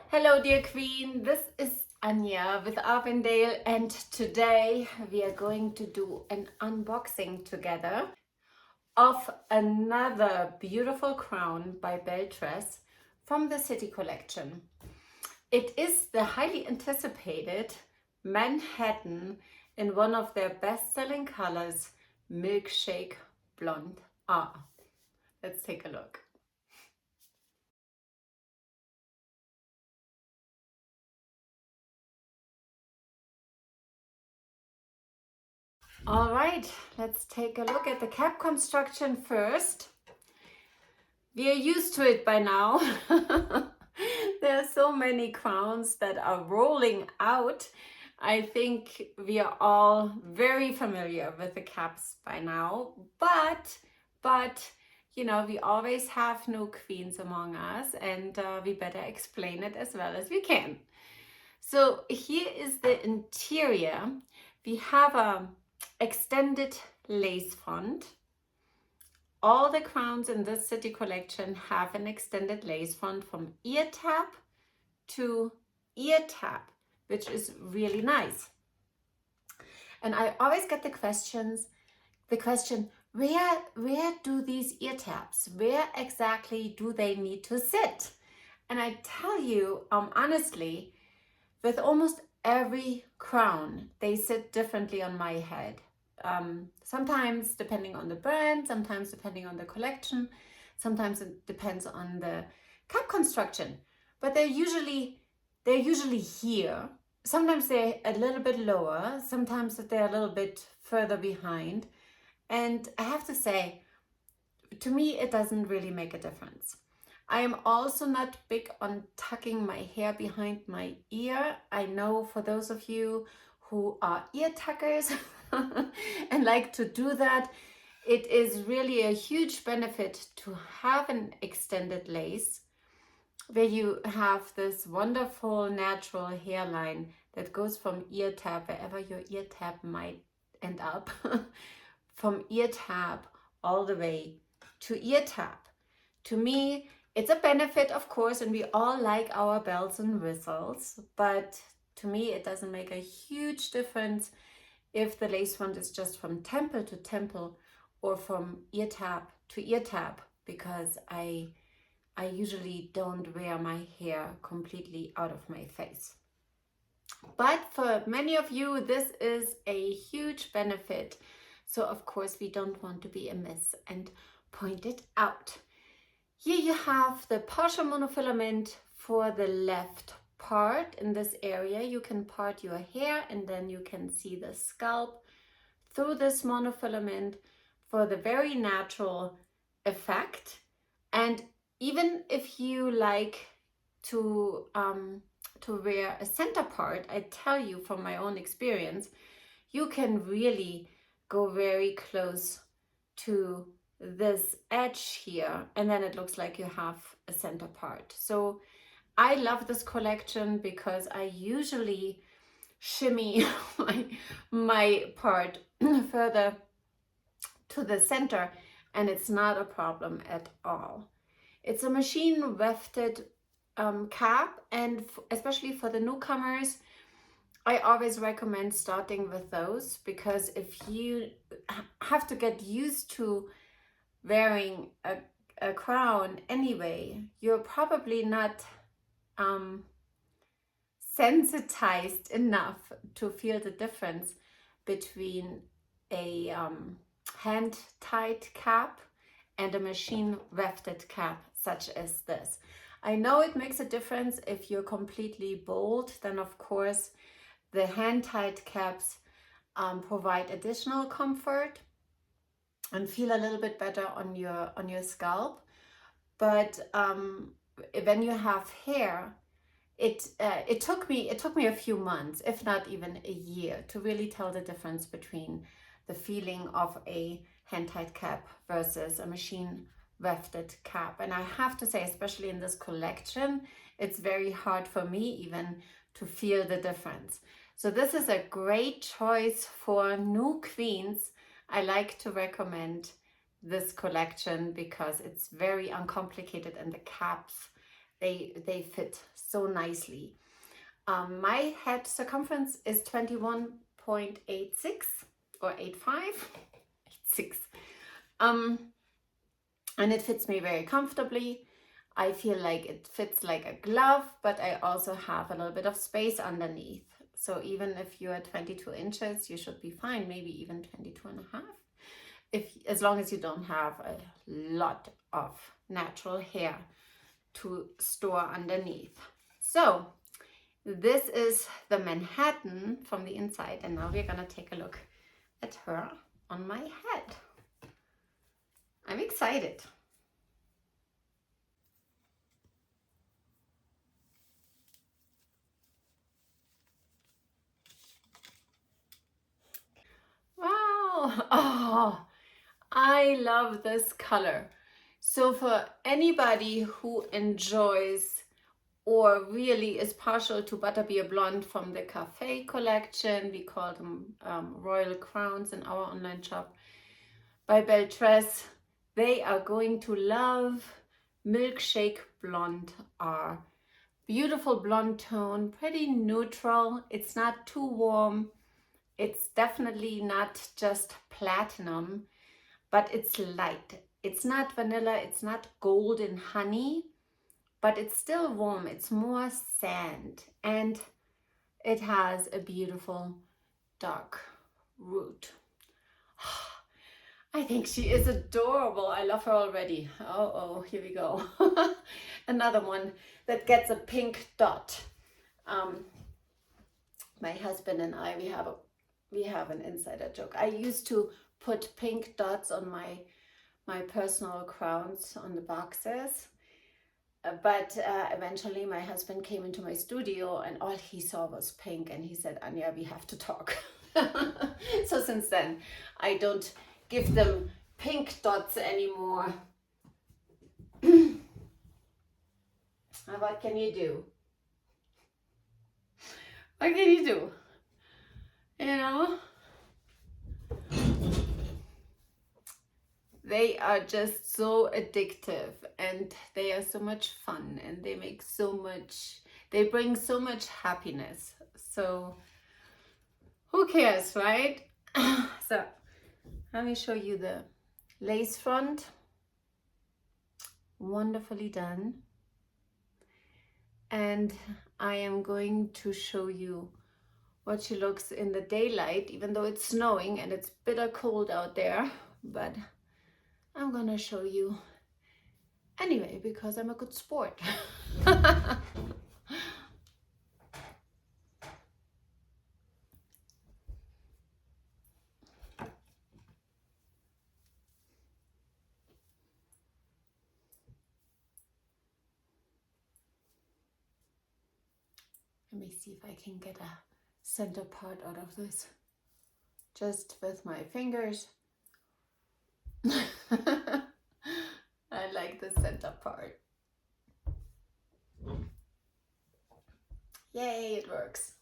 Hello dear Queen, this is Anya with Arwendayle, and today Anya with Arwendayle, and today we are going to do an unboxing together of another beautiful crown by Belle Tress from the City collection. It is the highly anticipated Manhattan in one of their best-selling colors, Milkshake Blonde R. Let's take a look. All right, let's take a look at the cap construction first. We are used to it by now. There are so many crowns that are rolling out. I think we are all very familiar with the caps by now, but you know, we always have new queens among us, and we better explain it as well as we can. So here is the interior. We have a extended lace front. All the crowns in this City collection have an extended lace front from ear tab to ear tab, which is really nice. And I always get the question, where do these ear tabs, where exactly do they need to sit? And I tell you, honestly, with almost every crown, they sit differently on my head. Sometimes depending on the brand, sometimes depending on the collection, sometimes it depends on the cap construction. But they're usually here. Sometimes they're a little bit lower, sometimes they're a little bit further behind. And I have to say, to me, it doesn't really make a difference. I am also not big on tucking my hair behind my ear. I know for those of you who are ear tuckers and like to do that, it is really a huge benefit to have an extended lace where you have this wonderful natural hairline that goes from ear tab, wherever your ear tab might end up, from ear tab all the way to ear tab. To me, it's a benefit, of course, and we all like our bells and whistles, but to me, it doesn't make a huge difference if the lace front is just from temple to temple or from ear tab to ear tab, because I usually don't wear my hair completely out of my face. But for many of you, this is a huge benefit. So of course, we don't want to be amiss and point it out. Here you have the partial monofilament for the left part. In this area, you can part your hair and then you can see the scalp through this monofilament for the very natural effect. And even if you like to wear a center part, I tell you from my own experience, you can really go very close to this edge here, and then it looks like you have a center part. So I love this collection because I usually shimmy my part further to the center, and it's not a problem at all. It's a machine wefted cap, and especially for the newcomers, I always recommend starting with those, because if you have to get used to wearing a crown anyway, you're probably not sensitized enough to feel the difference between a hand-tied cap and a machine wefted cap such as this. I know it makes a difference if you're completely bold, then of course the hand-tied caps provide additional comfort and feel a little bit better on your scalp. But when you have hair, it took me a few months, if not even a year, to really tell the difference between the feeling of a hand-tied cap versus a machine wefted cap. And I have to say, especially in this collection, it's very hard for me even to feel the difference. So this is a great choice for new queens. I like to recommend this collection because it's very uncomplicated and the caps they fit so nicely. My head circumference is 21.86 or 85, 86. And it fits me very comfortably. I feel like it fits like a glove, but I also have a little bit of space underneath. So even if you are 22 inches, you should be fine, maybe even 22 and a half. As long as you don't have a lot of natural hair to store underneath. So this is the Manhattan from the inside, and now we're gonna take a look at her on my head. I'm excited. Wow, oh, I love this color. So for anybody who enjoys or really is partial to Butterbeer Blonde from the Cafe collection, we call them Royal Crowns in our online shop, by Belle Tress, they are going to love Milkshake Blonde R. Beautiful blonde tone, pretty neutral. It's not too warm. It's definitely not just platinum, but it's light. It's not vanilla, it's not golden honey, but it's still warm. It's more sand, and it has a beautiful dark root. I think she is adorable. I love her already. Oh, here we go. Another one that gets a pink dot. My husband and I, we have an insider joke. I used to put pink dots on my personal crowns on the boxes. But eventually my husband came into my studio and all he saw was pink, and he said, Anja, we have to talk. So since then, I don't give them pink dots anymore. What can you do? What can you do? You know? They are just so addictive, and they are so much fun, and they bring so much happiness. So who cares, right? So let me show you the lace front. Wonderfully done. And I am going to show you what she looks in the daylight, even though it's snowing and it's bitter cold out there, but I'm gonna show you anyway because I'm a good sport. Let me see if I can get a center part out of this just with my fingers. I like the center part. Yay, it works.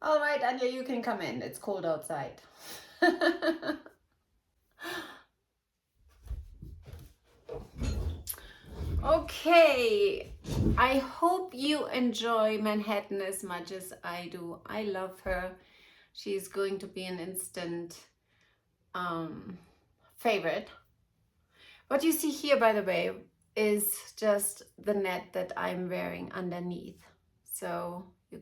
All right, Anja, you can come in. It's cold outside. Okay, I hope you enjoy Manhattan as much as I do. I love her. She's going to be an instant favorite. What you see here, by the way, is just the net that I'm wearing underneath. So you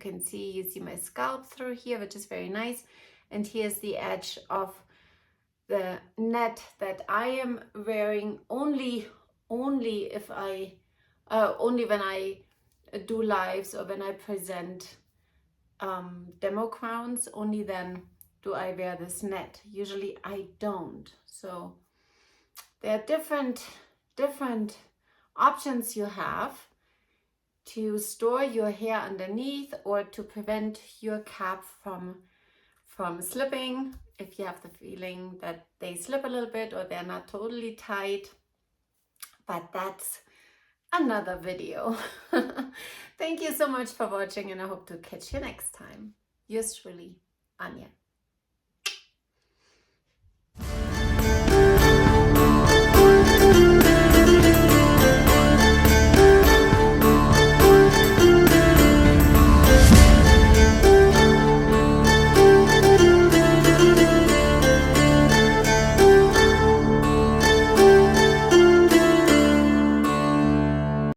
see my scalp through here, which is very nice. And here's the edge of the net that I am wearing only when I do lives or when I present demo crowns. Only then do I wear this net. Usually I don't. So there are different options you have to store your hair underneath or to prevent your cap from slipping if you have the feeling that they slip a little bit or they're not totally tight. but that's another video. Thank you so much for watching, and I hope to catch you next time. Yours truly, Anya.